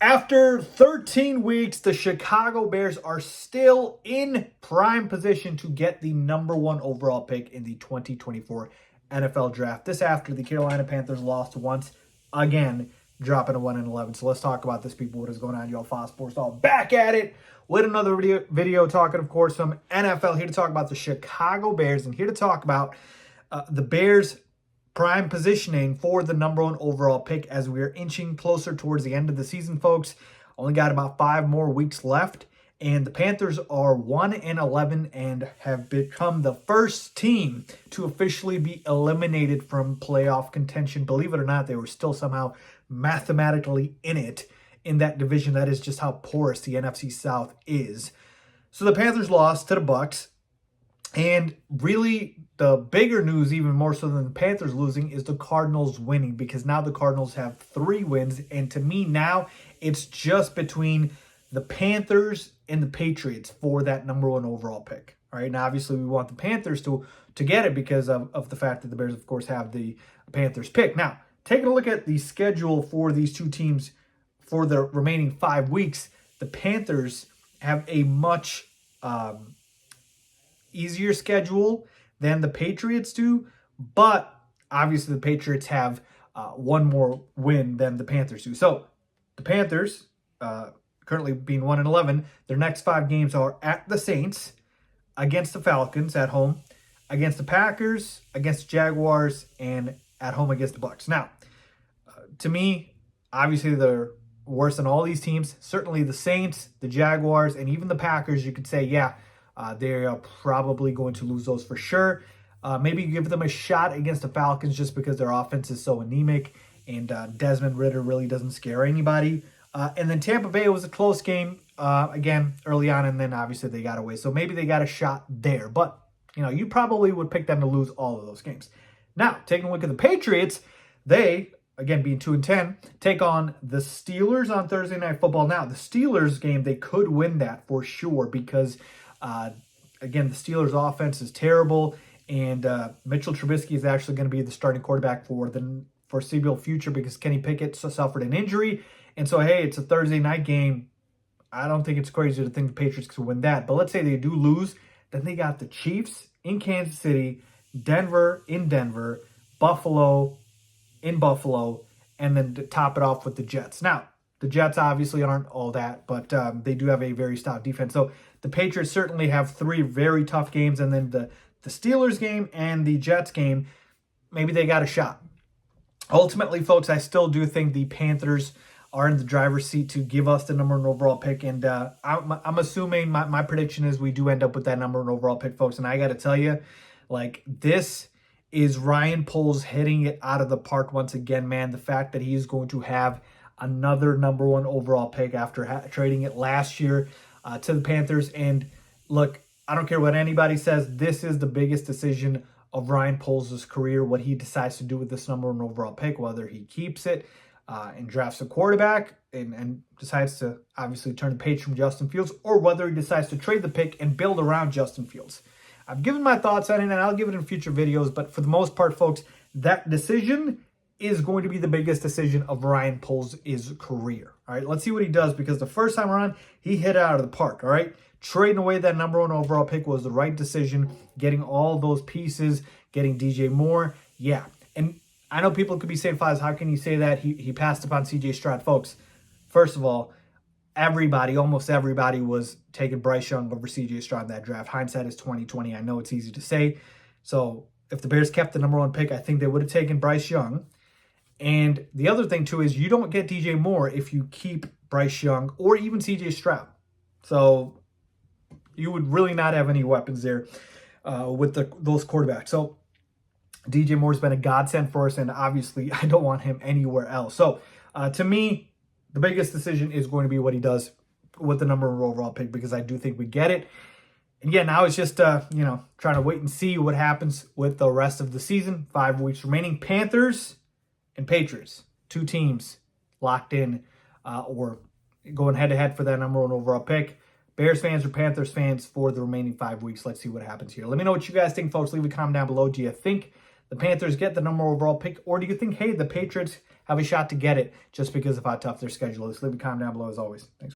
After 13 weeks, the Chicago Bears are still in prime position to get the number one overall pick in the 2024 NFL Draft. This after the Carolina Panthers lost once again, dropping to 1-11. So let's talk about this, people. What is going on, y'all? Faiz Sports all back at it with another video talking, of course, some NFL. Here to talk about the Chicago Bears and here to talk about the Bears' prime positioning for the number one overall pick as we are inching closer towards the end of the season, folks. Only got about 5 more weeks left, and the Panthers are 1-11 and have become the first team to officially be eliminated from playoff contention. Believe it or not, they were still somehow mathematically in it in that division. That is just how porous the NFC South is. So the Panthers lost to the Bucs. And really, the bigger news, even more so than the Panthers losing, is the Cardinals winning, because now the Cardinals have 3 wins. And to me, now it's just between the Panthers and the Patriots for that number one overall pick. All right. Now, obviously, we want the Panthers to get it because of the fact that the Bears, of course, have the Panthers pick. Now, taking a look at the schedule for these two teams for the remaining 5 weeks, the Panthers have a much easier schedule than the Patriots do, but obviously the Patriots have one more win than the Panthers do. So the Panthers, currently being 1-11, their next 5 games are at the Saints, against the Falcons at home, against the Packers, against the Jaguars, and at home against the Bucs. Now, to me, obviously they're worse than all these teams. Certainly the Saints, the Jaguars, and even the Packers, you could say, yeah, they are probably going to lose those for sure. Maybe give them a shot against the Falcons just because their offense is so anemic and Desmond Ridder really doesn't scare anybody. And then Tampa Bay was a close game, again, early on, and then obviously they got away. So maybe they got a shot there. But, you probably would pick them to lose all of those games. Now, taking a look at the Patriots, they, again, being 2-10, take on the Steelers on Thursday Night Football. Now, the Steelers game, they could win that for sure because again, the Steelers' offense is terrible, and Mitchell Trubisky is actually going to be the starting quarterback for the foreseeable future because Kenny Pickett suffered an injury. And so, hey, it's a Thursday night game. I don't think it's crazy to think the Patriots could win that. But let's say they do lose, then they got the Chiefs in Kansas City, Denver in Denver, Buffalo in Buffalo, and then to top it off with the Jets. Now, the Jets obviously aren't all that, but they do have a very stout defense. So the Patriots certainly have 3 very tough games, and then the Steelers game and the Jets game, maybe they got a shot. Ultimately, folks, I still do think the Panthers are in the driver's seat to give us the number 1 overall pick, and I'm assuming my prediction is we do end up with that number 1 overall pick, folks. And I got to tell you, this is Ryan Poles hitting it out of the park once again, man. The fact that he is going to have another number 1 overall pick after trading it last year to the Panthers. And look, I don't care what anybody says, this is the biggest decision of Ryan Poles' career, what he decides to do with this number 1 overall pick, whether he keeps it and drafts a quarterback and decides to obviously turn the page from Justin Fields, or whether he decides to trade the pick and build around Justin Fields. I've given my thoughts on it, and I'll give it in future videos, but for the most part, folks, that decision is going to be the biggest decision of Ryan Poles' career. All right, let's see what he does, because the first time around, he hit it out of the park. All right, trading away that number 1 overall pick was the right decision. Getting all those pieces, getting DJ Moore, yeah. And I know people could be saying, Faiz, how can you say that? He passed upon CJ Stroud. Folks, first of all, almost everybody was taking Bryce Young over CJ Stroud in that draft. Hindsight is 2020. I know it's easy to say. So if the Bears kept the number 1 pick, I think they would have taken Bryce Young. And the other thing, too, is you don't get DJ Moore if you keep Bryce Young or even CJ Stroud. So you would really not have any weapons there with those quarterbacks. So DJ Moore's been a godsend for us, and obviously I don't want him anywhere else. So to me, the biggest decision is going to be what he does with the number 1 overall pick, because I do think we get it. And yeah, now it's just, trying to wait and see what happens with the rest of the season. 5 weeks remaining. Panthers and Patriots, 2 teams locked in or going head-to-head for that number 1 overall pick. Bears fans or Panthers fans for the remaining 5 weeks. Let's see what happens here. Let me know what you guys think, folks. Leave a comment down below. Do you think the Panthers get the number one overall pick? Or do you think, hey, the Patriots have a shot to get it just because of how tough their schedule is? Leave a comment down below as always. Thanks.